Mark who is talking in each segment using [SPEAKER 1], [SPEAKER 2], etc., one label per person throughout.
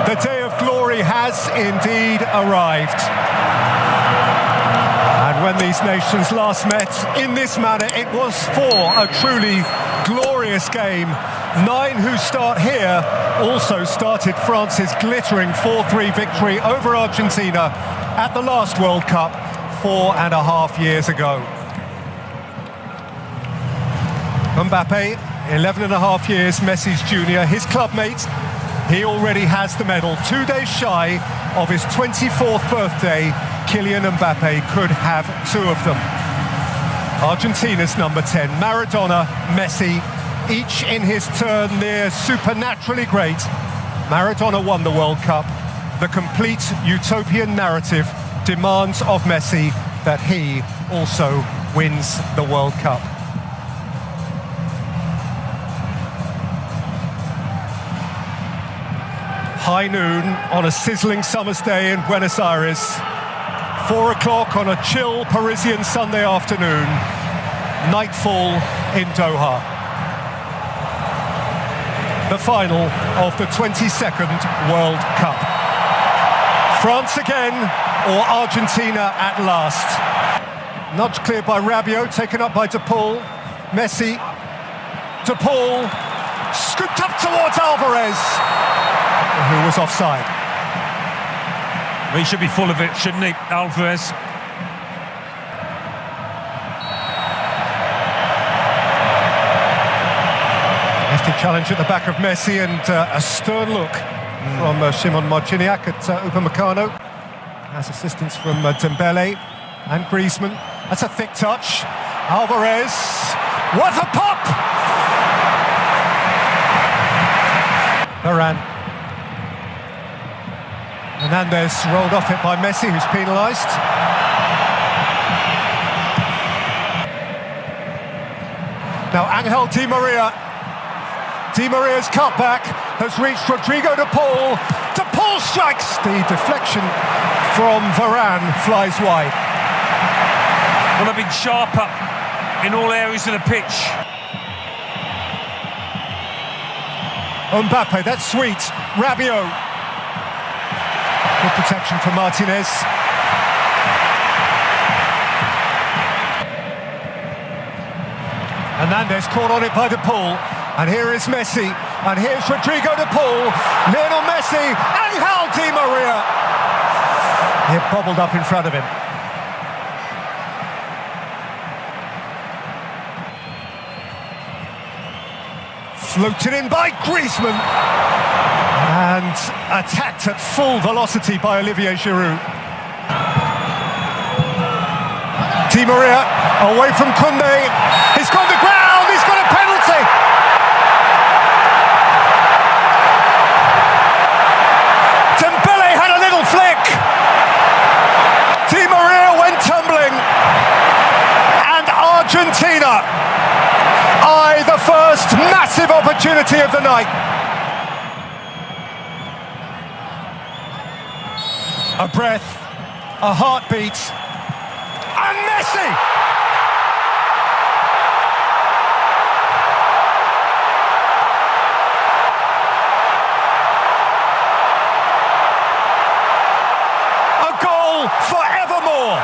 [SPEAKER 1] The day of glory has indeed arrived. And when these nations last met in this manner, it was for a truly glorious game. 9 who start here also started France's glittering 4-3 victory over Argentina at the last World Cup 4.5 years ago. Mbappe, 11.5 years, Messi's junior, his clubmate, he already has the medal. 2 days shy of his 24th birthday, Kylian Mbappe could have 2 of them. Argentina's number 10, Maradona, Messi, each in his turn near supernaturally great. Maradona won the World Cup. The complete utopian narrative demands of Messi that he also wins the World Cup. High noon on a sizzling summer's day in Buenos Aires. 4 o'clock on a chill Parisian Sunday afternoon. Nightfall in Doha. The final of the 22nd World Cup. France again, or Argentina at last. Nudge cleared by Rabiot, taken up by De Paul. Messi, De Paul, scooped up towards Alvarez, who was offside.
[SPEAKER 2] He should be full of it, shouldn't he, Alvarez?
[SPEAKER 1] Hefty challenge at the back of Messi, and a stern look from Szymon Marciniak at Upamecano. Has assistance from Dembele and Griezmann. That's a thick touch. Alvarez, what a pop! Varane. Hernandez rolled off it by Messi, who's penalised. Now Angel Di Maria. Di Maria's cutback has reached Rodrigo De Paul. De Paul strikes! The deflection from Varane flies wide.
[SPEAKER 2] Well, they've been sharper in all areas of the pitch.
[SPEAKER 1] Mbappe, that's sweet. Rabiot. Good protection for Martinez. Hernandez caught on it by De Paul. And here is Messi. And here's Rodrigo De Paul. Lionel Messi. Angel Di Maria. It bobbled up in front of him. Floated in by Griezmann. And attacked at full velocity by Olivier Giroud. Di Maria away from Koundé. He's gone to ground. He's got a penalty. Dembele had a little flick. Di Maria went tumbling. And Argentina eye the first massive opportunity of the night. A breath, a heartbeat, and Messi! A goal forevermore.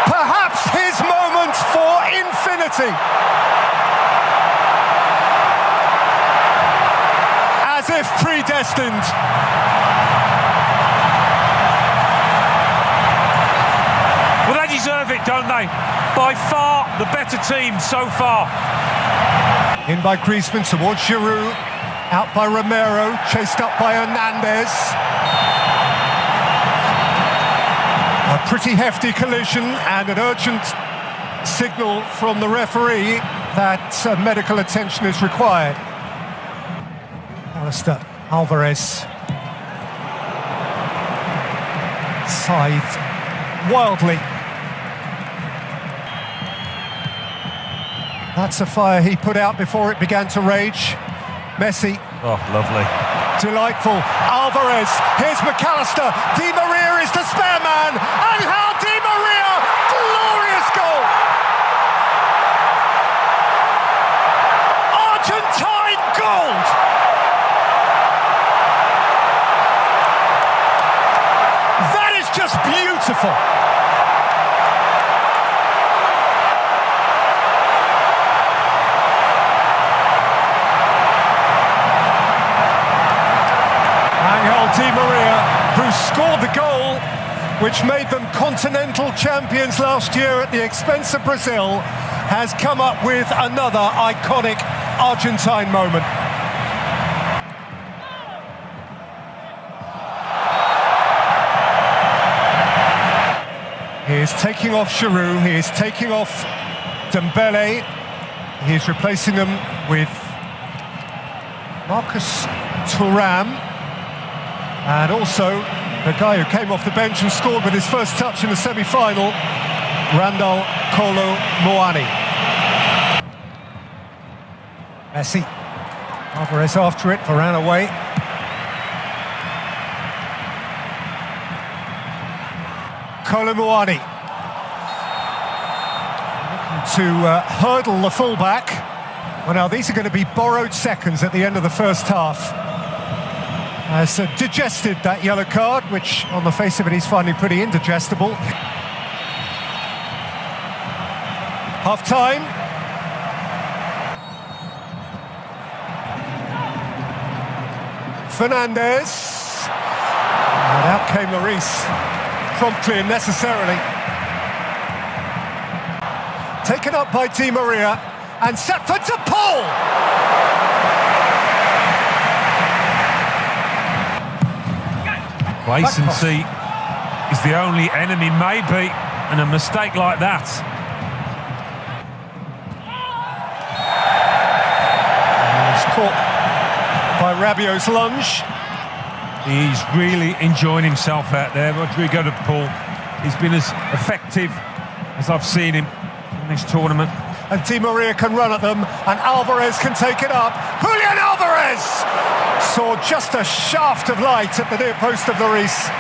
[SPEAKER 1] Perhaps his moment for infinity. As if predestined.
[SPEAKER 2] Well, they deserve it, don't they? By far the better team so far.
[SPEAKER 1] In by Griezmann towards Giroud. Out by Romero, chased up by Hernandez. A pretty hefty collision and an urgent signal from the referee that medical attention is required. Alistair Alvarez. Scythed wildly. That's a fire he put out before it began to rage. Messi.
[SPEAKER 2] Oh, lovely.
[SPEAKER 1] Delightful. Alvarez. Here's McAllister. Di Maria is the spare man. Angel Di Maria. Glorious goal. Argentine gold. just beautiful. Angel Di Maria, who scored the goal which made them continental champions last year at the expense of Brazil, has come up with another iconic Argentine moment. He is taking off Giroud, he is taking off Dembele, he is replacing them with Marcus Thuram, and also the guy who came off the bench and scored with his first touch in the semi-final, Randal Kolo Muani. Messi, Alvarez after it, Varane away. Kolo Muani looking to hurdle the fullback. Well, now these are going to be borrowed seconds at the end of the first half. Has digested that yellow card, which on the face of it he's finding pretty indigestible. Half-time. Fernandes. And out came Lloris, promptly and necessarily. Taken up by Di Maria and set for De Paul.
[SPEAKER 2] Complacency is the only enemy, maybe, and a mistake like that.
[SPEAKER 1] He's caught by Rabiot's lunge.
[SPEAKER 2] He's really enjoying himself out there, Rodrigo De Paul. He's been as effective as I've seen him in this tournament.
[SPEAKER 1] And Di Maria can run at them, and Alvarez can take it up. Julian Alvarez saw just a shaft of light at the near post of Lloris.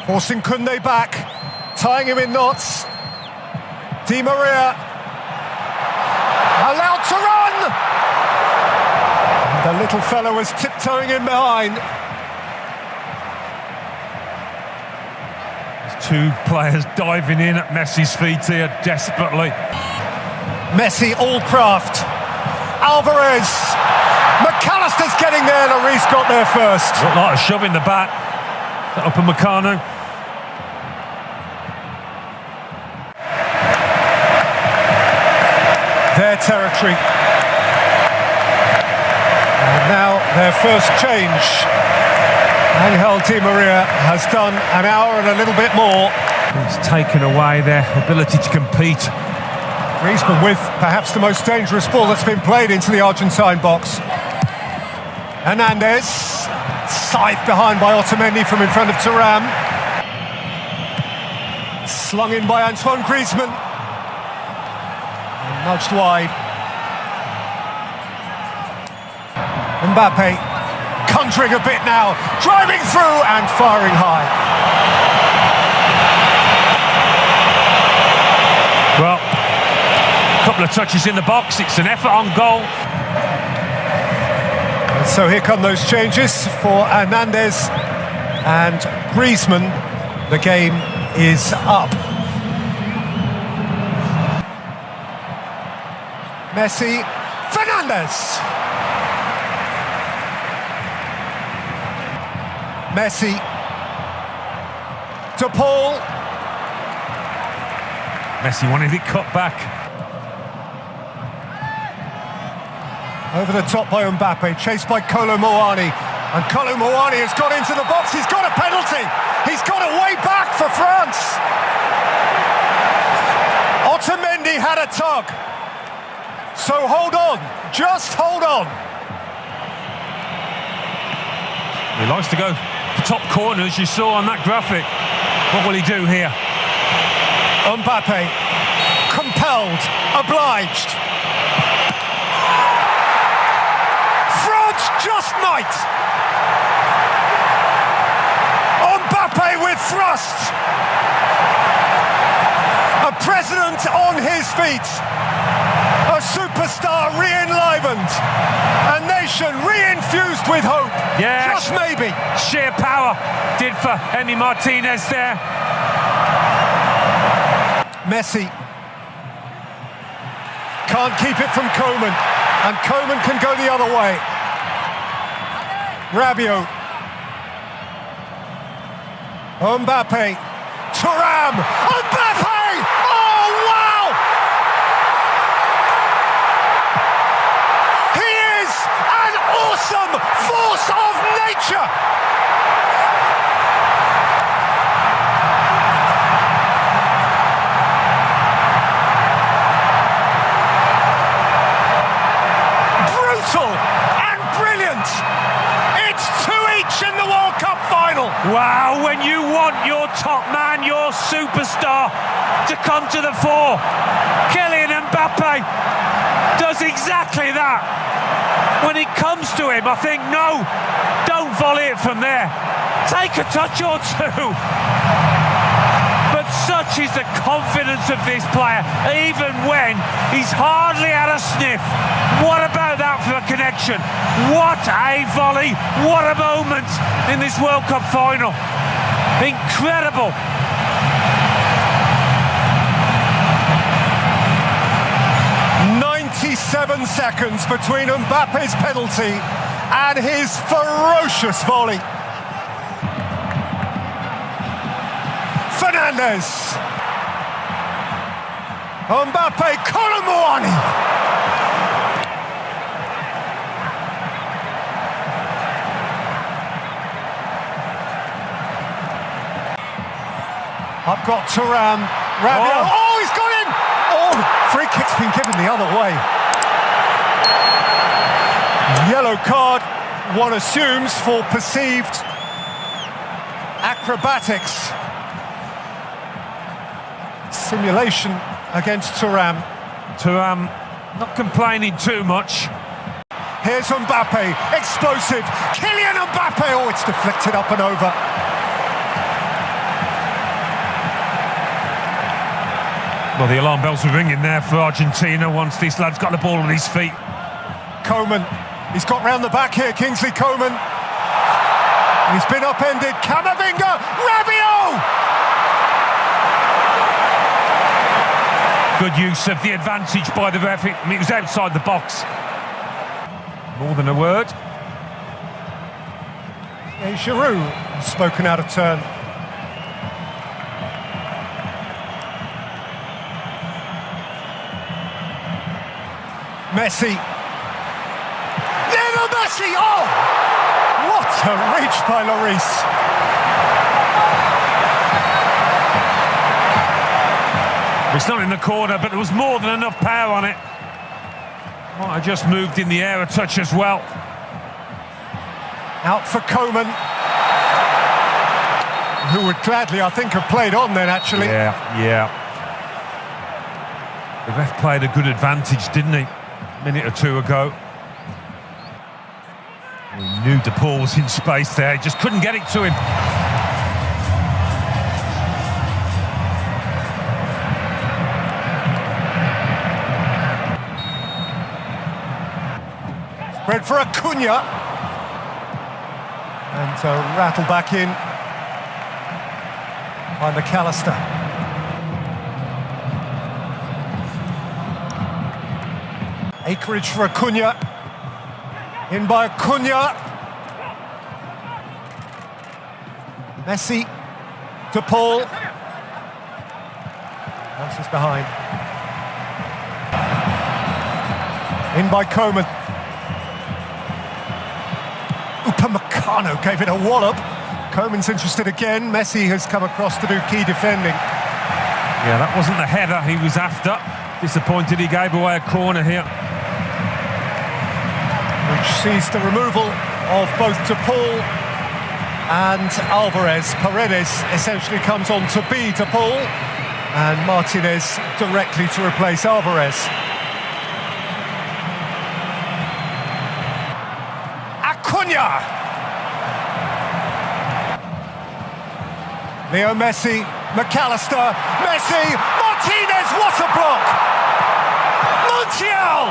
[SPEAKER 1] Forcing Koundé back, tying him in knots. Di Maria allowed to run! And the little fellow was tiptoeing in behind.
[SPEAKER 2] Two players diving in at Messi's feet here desperately.
[SPEAKER 1] Messi all craft. Alvarez. McAllister's getting there. Lloris got there first.
[SPEAKER 2] Looked like a shove in the back. Upamecano.
[SPEAKER 1] Their territory. And now their first change. Angel Di Maria has done an hour and a little bit more.
[SPEAKER 2] It's taken away their ability to compete.
[SPEAKER 1] Griezmann with perhaps the most dangerous ball that's been played into the Argentine box. Hernandez, scythed behind by Otamendi from in front of Thuram. Slung in by Antoine Griezmann. And nudged wide. Mbappe. Conjuring a bit now, driving through and firing high.
[SPEAKER 2] Well, a couple of touches in the box, it's an effort on goal.
[SPEAKER 1] And so here come those changes for Hernandez and Griezmann. The game is up. Messi, Fernandes. Messi, De Paul.
[SPEAKER 2] Messi wanted it cut back.
[SPEAKER 1] Over the top by Mbappe, chased by Kolo Muani. And Kolo Muani has got into the box, he's got a penalty. He's got a way back for France. Otamendi had a tug. So hold on, just hold on.
[SPEAKER 2] He likes to go top corners, you saw on that graphic. What will he do here?
[SPEAKER 1] Mbappe, compelled, obliged. France just might. Mbappe with thrust. A president on his feet. A superstar re-enlivened. A nation Desperation re-infused with hope.
[SPEAKER 2] Yeah,
[SPEAKER 1] just maybe.
[SPEAKER 2] Sheer power did for Emi Martinez there.
[SPEAKER 1] Messi can't keep it from Koeman, and Koeman can go the other way. Rabiot, Mbappe, Thuram, Mbappe! Oh wow! He is an awesome force of nature! And brilliant. It's 2 each in the World Cup final.
[SPEAKER 2] Wow, when you want your top man, your superstar to come to the fore, Kylian Mbappe does exactly that. When it comes to him, I think, no, don't volley it from there. Take a touch or two. But such is the confidence of this player, even when he's hardly had a sniff. What about that for a connection? What a volley, what a moment in this World Cup final. Incredible.
[SPEAKER 1] "97 seconds between Mbappe's penalty and his ferocious volley. Fernandes. Mbappe, Kolo Muani. I've got Thuram. Rabiot. Oh, he's got him! Oh, free kick's been given the other way. Yellow card, one assumes, for perceived acrobatics. Simulation against Thuram.
[SPEAKER 2] Thuram not complaining too much.
[SPEAKER 1] Here's Mbappe, explosive. Kylian Mbappe. Oh, it's deflected up and over.
[SPEAKER 2] Well, the alarm bells were ringing there for Argentina once this lad's got the ball on his feet.
[SPEAKER 1] Koeman, he's got round the back here, Kingsley Coman. He's been upended. Camavinga, Rabiot!
[SPEAKER 2] Good use of the advantage by the ref. It was outside the box. More than a word.
[SPEAKER 1] Hey, Giroud, spoken out of turn. Messi. Lionel Messi! Oh! What a reach by Lloris.
[SPEAKER 2] It's not in the corner, but there was more than enough power on it. Might have just moved in the air a touch as well.
[SPEAKER 1] Out for Koeman, who would gladly, I think, have played on then, actually.
[SPEAKER 2] Yeah. The ref played a good advantage, didn't he? A minute or two ago. He knew De Paul was in space there, he just couldn't get it to him.
[SPEAKER 1] Spread for Acuna. And rattled back in by McAllister. Acreage for Acuna. In by Acuna. Messi. De Paul. Bounces behind. In by Koeman. Upamecano gave it a wallop. Koeman's interested again. Messi has come across to do key defending.
[SPEAKER 2] Yeah, that wasn't the header he was after. Disappointed he gave away a corner here.
[SPEAKER 1] Which sees the removal of both De Paul and Alvarez. Paredes essentially comes on to be De Paul, and Martinez directly to replace Alvarez. Acuna! Leo Messi, McAllister, Messi, Martinez, what a block! Montiel!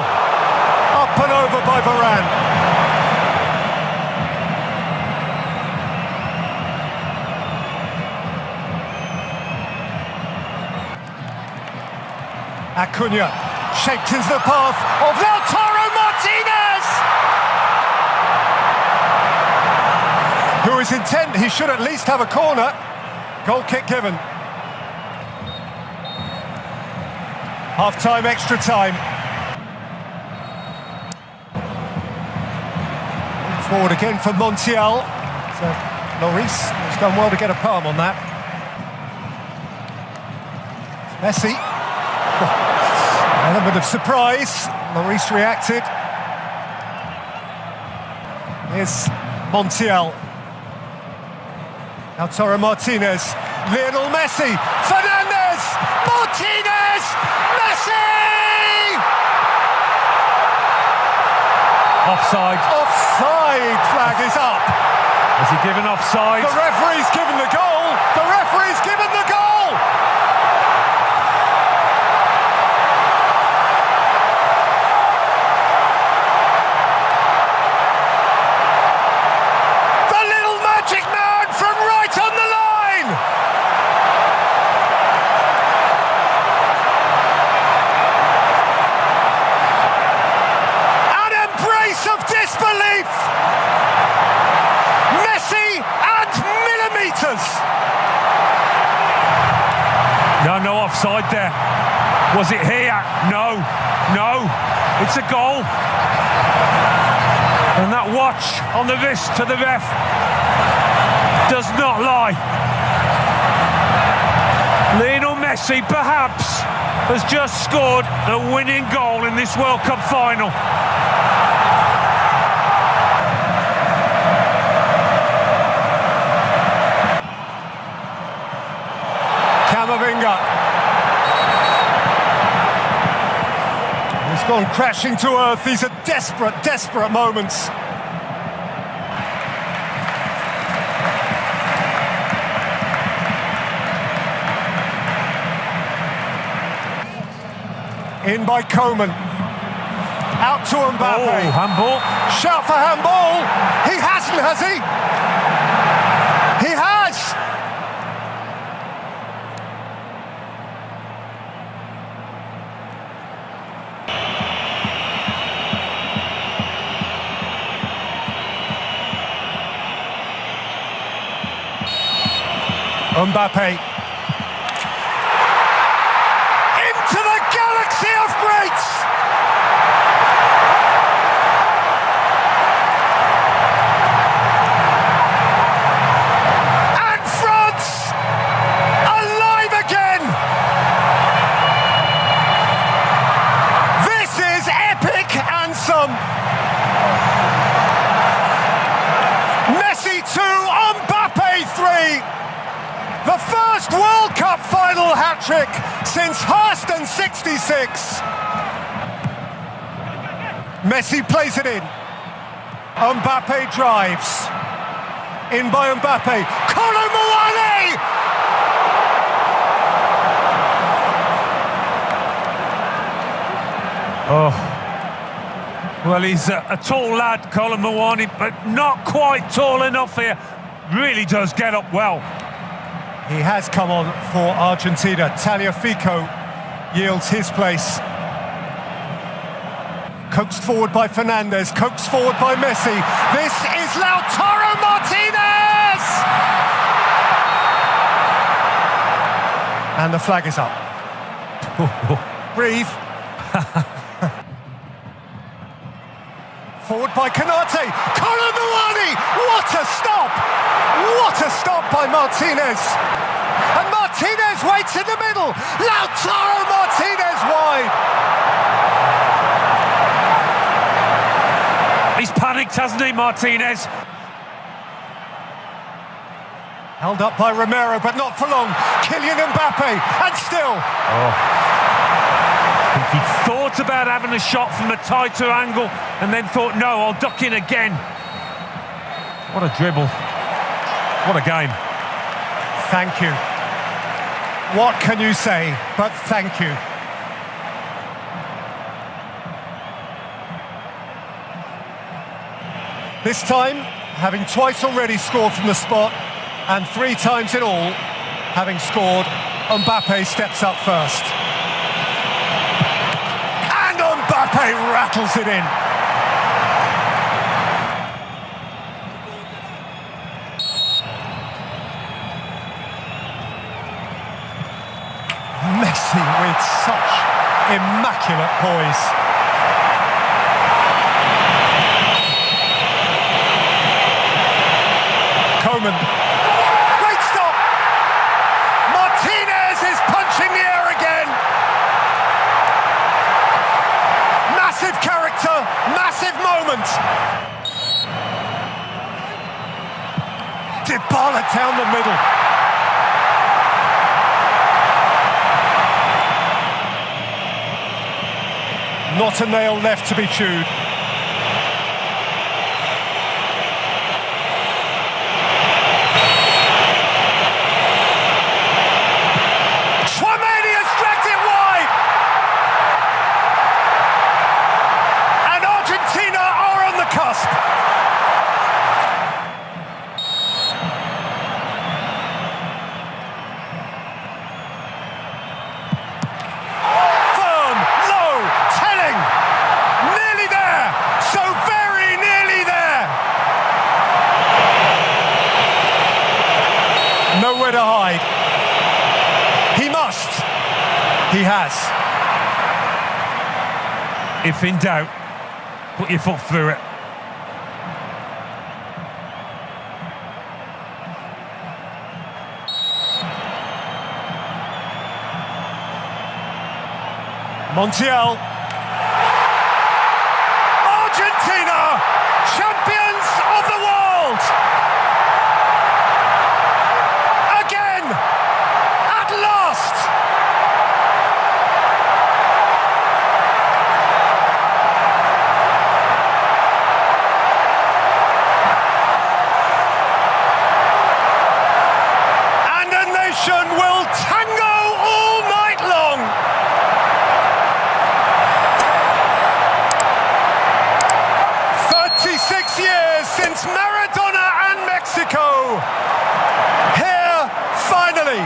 [SPEAKER 1] Up and over by Varane. Acuna shaped into the path of Lautaro Martinez, who is intent. He should at least have a corner. Goal kick given. Half-time, extra time. Forward again for Montiel. So Lloris has done well to get a palm on that. Messi. Element of surprise. Lloris reacted. Here's Montiel. Lautaro Martinez. Lionel Messi. Fernandez. Martinez. Messi!
[SPEAKER 2] Offside.
[SPEAKER 1] Offside flag is up.
[SPEAKER 2] Has he given offside?
[SPEAKER 1] The referee's given the goal. The referee's given the goal. The little magic man from right on the line. An embrace of disbelief. Messi and millimetres.
[SPEAKER 2] No offside there. Was it here? No. It's a goal. And that watch on the wrist to the ref does not lie. Lionel Messi perhaps has just scored the winning goal in this World Cup final.
[SPEAKER 1] Camavinga. He's gone crashing to earth. These are desperate moments. In by Coman. Out to Mbappe.
[SPEAKER 2] Oh, handball.
[SPEAKER 1] Shout for handball. He hasn't, has he? He has. Mbappe. Into the galaxy of greats. And France alive again. This is epic and some. Messi 2, Mbappe 3. The first World Cup final hat-trick since Hurst 66. Messi plays it in. Mbappe drives. In by Mbappe. Kolo Muani!
[SPEAKER 2] Oh. Well, he's a tall lad, Kolo Muani, but not quite tall enough here. Really does get up well.
[SPEAKER 1] He has come on for Argentina. Tagliafico yields his place. Coaxed forward by Fernandez, coaxed forward by Messi. This is Lautaro Martinez! And the flag is up. Breathe. Forward by Konate. Kolo Muani! What a stop! What a stop by Martinez! And Martinez waits in the middle. Lautaro Martinez wide.
[SPEAKER 2] He's panicked, hasn't he, Martinez?
[SPEAKER 1] Held up by Romero, but not for long. Kylian Mbappe, and still.
[SPEAKER 2] I think he thought about having a shot from a tighter angle and then thought, no, I'll duck in again. What a dribble. What a game.
[SPEAKER 1] Thank you. What can you say but thank you? This time, having twice already scored from the spot, and 3 times in all, having scored, Mbappe steps up first. he rattles it in. Messi with such immaculate poise. Coman. Great stop! Martinez is punching the air again. Massive character, massive moment. Dybala down the middle. Not a nail left to be chewed. Tchouaméni has dragged it wide! And Argentina are on the cusp. Nowhere to hide. He must. He has.
[SPEAKER 2] If in doubt, put your foot through it.
[SPEAKER 1] Montiel. Argentina, champions of the world. Will tango all night long. Years since Maradona and Mexico. Here, finally,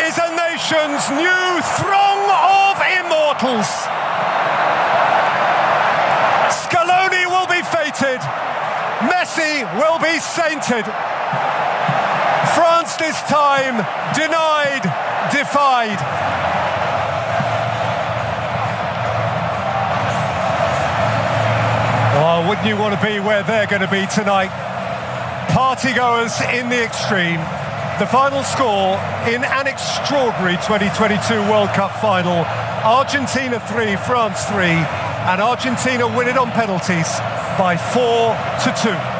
[SPEAKER 1] is a nation's new throng of immortals. Scaloni will be fated. Messi will be sainted. France this time denied, defied. Oh, wouldn't you want to be where they're going to be tonight? Partygoers in the extreme. The final score in an extraordinary 2022 World Cup final. Argentina 3, France 3, and Argentina win it on penalties by 4-2.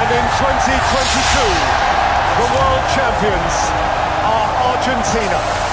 [SPEAKER 1] In 2022, the world champions are Argentina.